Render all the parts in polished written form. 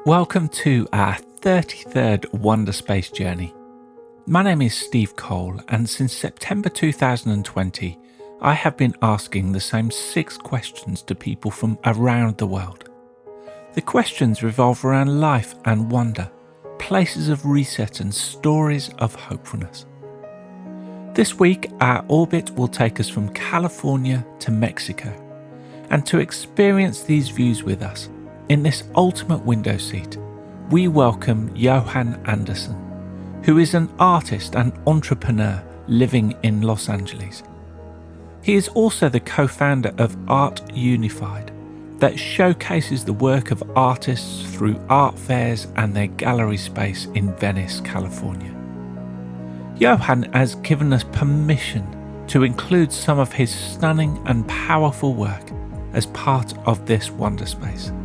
Welcome to our 33rd Wonderspace journey. My name is Steve Cole, and since September 2020, I have been asking the same 6 questions to people from around the world. The questions revolve around life and wonder, places of reset and stories of hopefulness. This week, our orbit will take us from California to Mexico, and to experience these views with us, in this ultimate window seat, we welcome Johan Andersson, who is an artist and entrepreneur living in Los Angeles. He is also the co-founder of Art Unified, that showcases the work of artists through art fairs and their gallery space in Venice, California. Johan has given us permission to include some of his stunning and powerful work as part of this Wonderspace.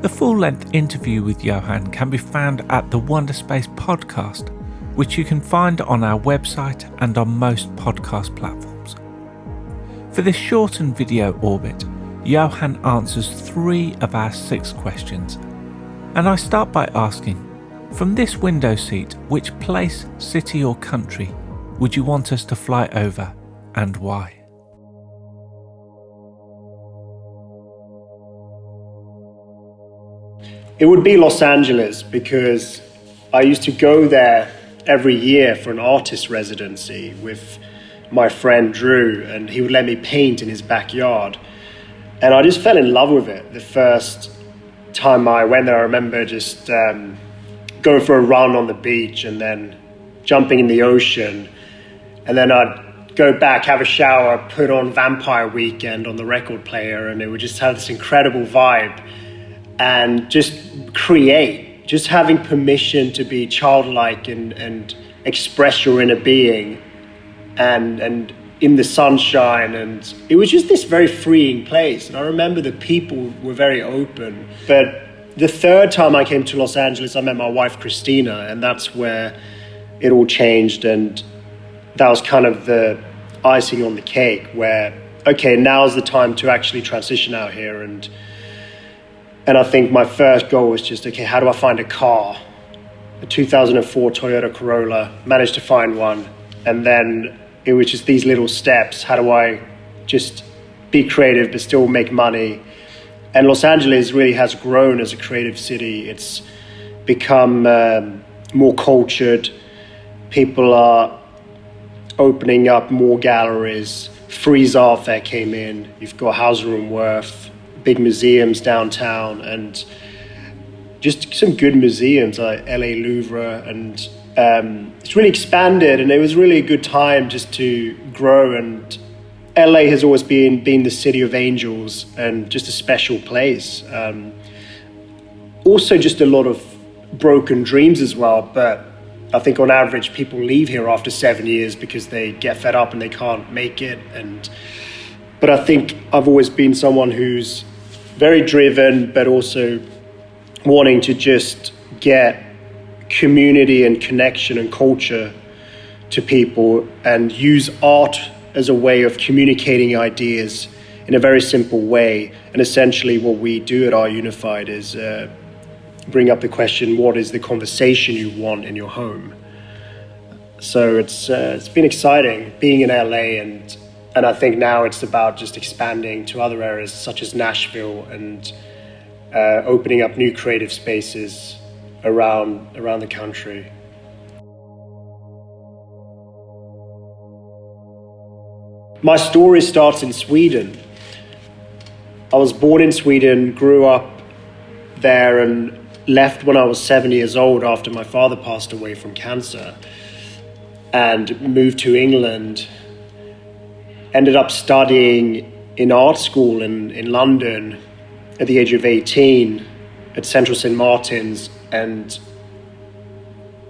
The full-length interview with Johan can be found at the Wonderspace podcast, which you can find on our website and on most podcast platforms. For this shortened video orbit, Johan answers 3 of our 6 questions, and I start by asking, from this window seat, which place, city or country would you want us to fly over, and why? It would be Los Angeles, because I used to go there every year for an artist residency with my friend Drew, and he would let me paint in his backyard. And I just fell in love with it. The first time I went there, I remember just going for a run on the beach and then jumping in the ocean. And then I'd go back, have a shower, put on Vampire Weekend on the record player, and it would just have this incredible vibe. And just create, just having permission to be childlike and express your inner being and in the sunshine. And it was just this very freeing place. And I remember the people were very open. But the third time I came to Los Angeles, I met my wife, Christina, and that's where it all changed. And that was kind of the icing on the cake where, okay, now's the time to actually transition out here. And I think my first goal was just, okay, how do I find a car? A 2004 Toyota Corolla, managed to find one. And then it was just these little steps. How do I just be creative but still make money? And Los Angeles really has grown as a creative city. It's become more cultured. People are opening up more galleries. Frieze Art Fair came in. You've got Hauser & Wirth, big museums downtown, and just some good museums like LA Louvre, and it's really expanded, and it was really a good time just to grow. And LA has always been the city of angels and just a special place. Also just a lot of broken dreams as well, but I think on average people leave here after 7 years because they get fed up and they can't make it. But I think I've always been someone who's very driven, but also wanting to just get community and connection and culture to people and use art as a way of communicating ideas in a very simple way. And essentially what we do at Art Unified is bring up the question, what is the conversation you want in your home? So it's been exciting being in LA, and I think now it's about just expanding to other areas such as Nashville and opening up new creative spaces around the country. My story starts in Sweden. I was born in Sweden, grew up there, and left when I was 7 years old after my father passed away from cancer, and moved to England. Ended up studying in art school in London at the age of 18 at Central St. Martin's, and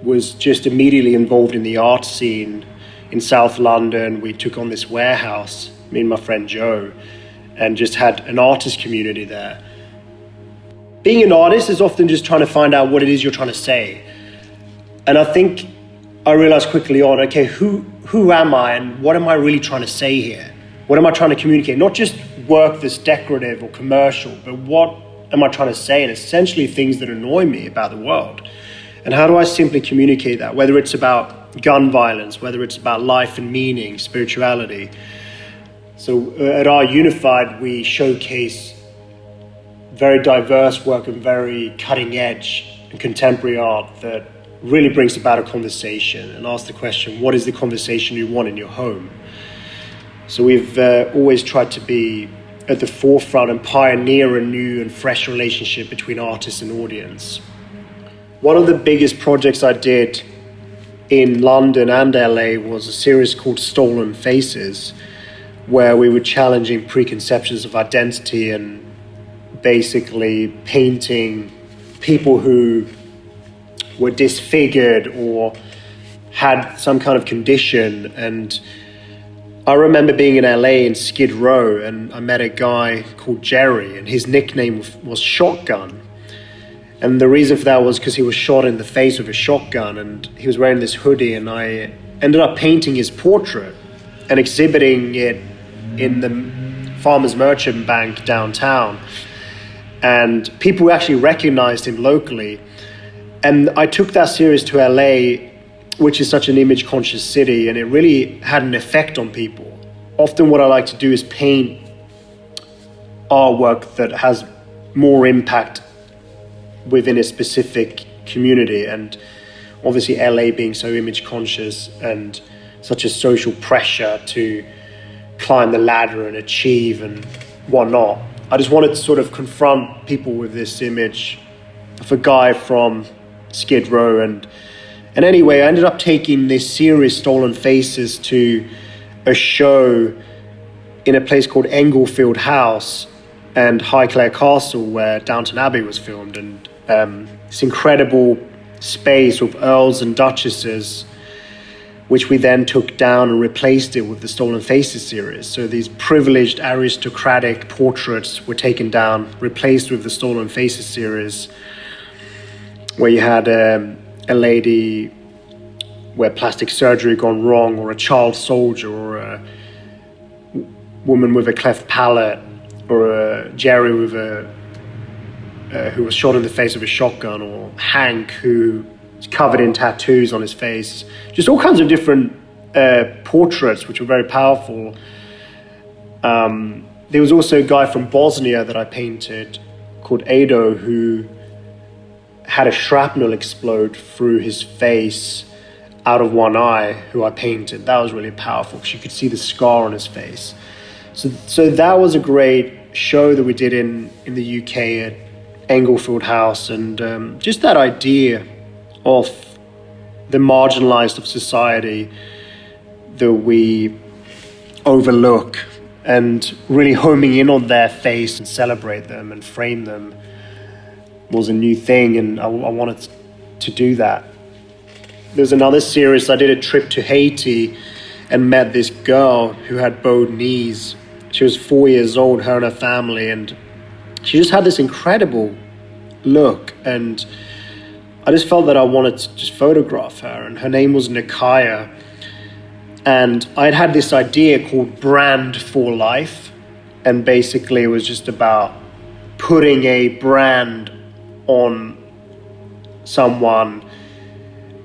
was just immediately involved in the art scene in South London. We took on this warehouse, me and my friend Joe, and just had an artist community there. Being an artist is often just trying to find out what it is you're trying to say. And I think I realized quickly on, okay, who am I and what am I really trying to say here? What am I trying to communicate? Not just work that's decorative or commercial, but what am I trying to say? And essentially things that annoy me about the world. And how do I simply communicate that? Whether it's about gun violence, whether it's about life and meaning, spirituality. So at our Unified, we showcase very diverse work and very cutting edge and contemporary art that really brings about a conversation and asks the question, what is the conversation you want in your home? So we've always tried to be at the forefront and pioneer a new and fresh relationship between artist and audience. One of the biggest projects I did in London and LA was a series called Stolen Faces, where we were challenging preconceptions of identity and basically painting people who were disfigured or had some kind of condition. And I remember being in LA in Skid Row, and I met a guy called Jerry, and his nickname was Shotgun. And the reason for that was because he was shot in the face with a shotgun, and he was wearing this hoodie, and I ended up painting his portrait and exhibiting it in the Farmers Merchant Bank downtown. And people actually recognized him locally. And I took that series to LA, which is such an image-conscious city, and it really had an effect on people. Often what I like to do is paint artwork that has more impact within a specific community. And obviously LA being so image-conscious and such a social pressure to climb the ladder and achieve and whatnot, I just wanted to sort of confront people with this image of a guy from Skid Row. And anyway, I ended up taking this series, Stolen Faces, to a show in a place called Englefield House and Highclere Castle, where Downton Abbey was filmed. And this incredible space with earls and duchesses, which we then took down and replaced it with the Stolen Faces series. So these privileged aristocratic portraits were taken down, replaced with the Stolen Faces series, where you had a lady where plastic surgery gone wrong, or a child soldier, or a woman with a cleft palate, or a Jerry with who was shot in the face with a shotgun, or Hank who was covered in tattoos on his face. Just all kinds of different portraits, which were very powerful. There was also a guy from Bosnia that I painted called Ado, who had a shrapnel explode through his face out of one eye, who I painted. That was really powerful because you could see the scar on his face. So that was a great show that we did in the UK at Englefield House. And just that idea of the marginalized of society that we overlook, and really homing in on their face and celebrate them and frame them, was a new thing, and I wanted to do that. There's another series. I did a trip to Haiti and met this girl who had bowed knees. She was 4 years old, her and her family, and she just had this incredible look, and I just felt that I wanted to just photograph her. And her name was Nikaya, and I'd had this idea called Brand for Life, and basically it was just about putting a brand on someone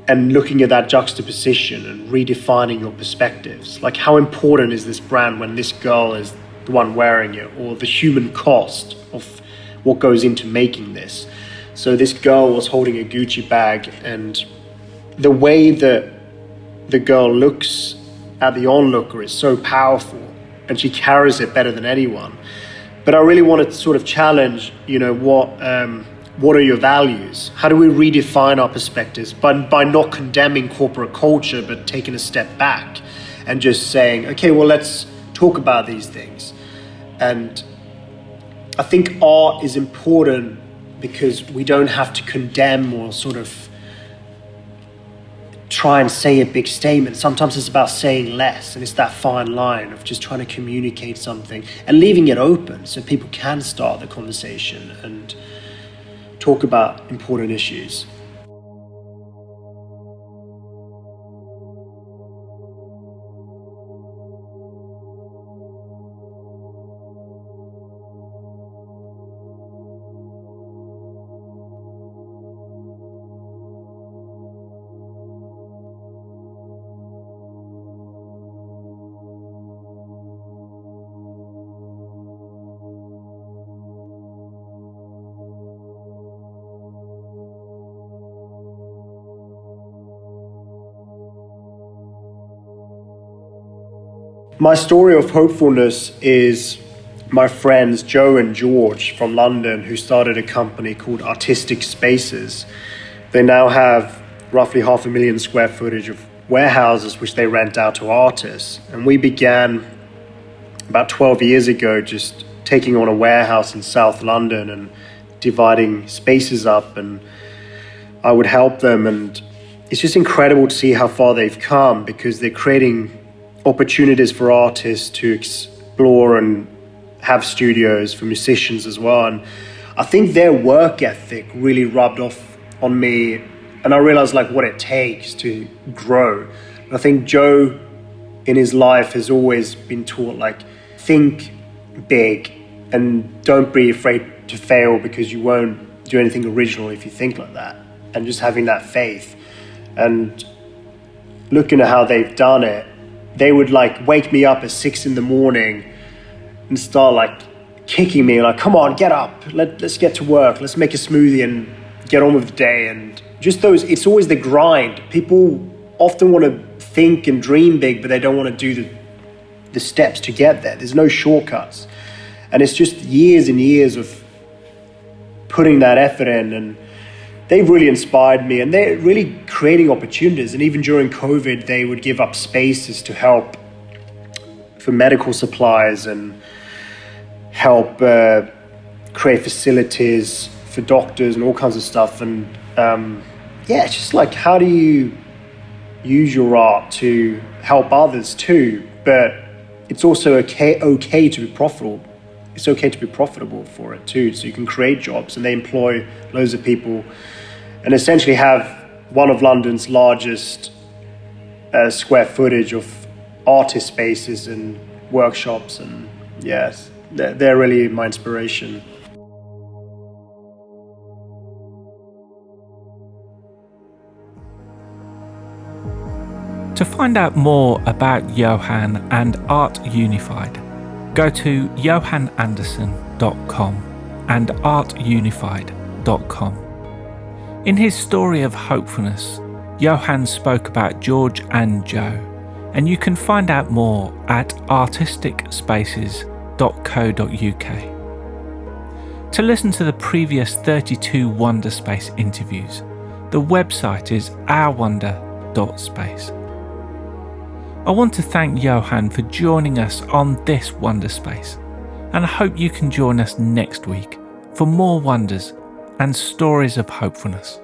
and looking at that juxtaposition and redefining your perspectives. Like, how important is this brand when this girl is the one wearing it, or the human cost of what goes into making this. So this girl was holding a Gucci bag, and the way that the girl looks at the onlooker is so powerful, and she carries it better than anyone. But I really wanted to sort of challenge, what are your values? How do we redefine our perspectives by not condemning corporate culture, but taking a step back and just saying, okay, well, let's talk about these things. And I think art is important because we don't have to condemn or sort of try and say a big statement. Sometimes it's about saying less, and it's that fine line of just trying to communicate something and leaving it open so people can start the conversation and talk about important issues. My story of hopefulness is my friends Joe and George from London, who started a company called Artistic Spaces. They now have roughly 500,000 square footage of warehouses which they rent out to artists. And we began about 12 years ago just taking on a warehouse in South London and dividing spaces up, and I would help them. And it's just incredible to see how far they've come, because they're creating opportunities for artists to explore and have studios for musicians as well. And I think their work ethic really rubbed off on me, and I realized like what it takes to grow. I think Joe in his life has always been taught like, think big and don't be afraid to fail, because you won't do anything original if you think like that. And just having that faith and looking at how they've done it, they would like wake me up at 6 a.m. and start like kicking me, like, come on, get up, let's get to work, let's make a smoothie and get on with the day. And just those, it's always the grind. People often want to think and dream big, but they don't want to do the steps to get there. There's no shortcuts. And it's just years and years of putting that effort in, and they've really inspired me, and they're really creating opportunities. And even during COVID, they would give up spaces to help for medical supplies and help create facilities for doctors and all kinds of stuff. And it's just like, how do you use your art to help others too? But it's also okay to be profitable. It's okay to be profitable for it too. So you can create jobs, and they employ loads of people and essentially have one of London's largest square footage of artist spaces and workshops. And yes, they're really my inspiration. To find out more about Johan and Art Unified, go to johanandersson.com and artunified.com. In his story of hopefulness, Johan spoke about George and Joe, and you can find out more at artisticspaces.co.uk. To listen to the previous 32 Wonderspace interviews, the website is ourwonder.space. I want to thank Johan for joining us on this Wonderspace, and I hope you can join us next week for more wonders and stories of hopefulness.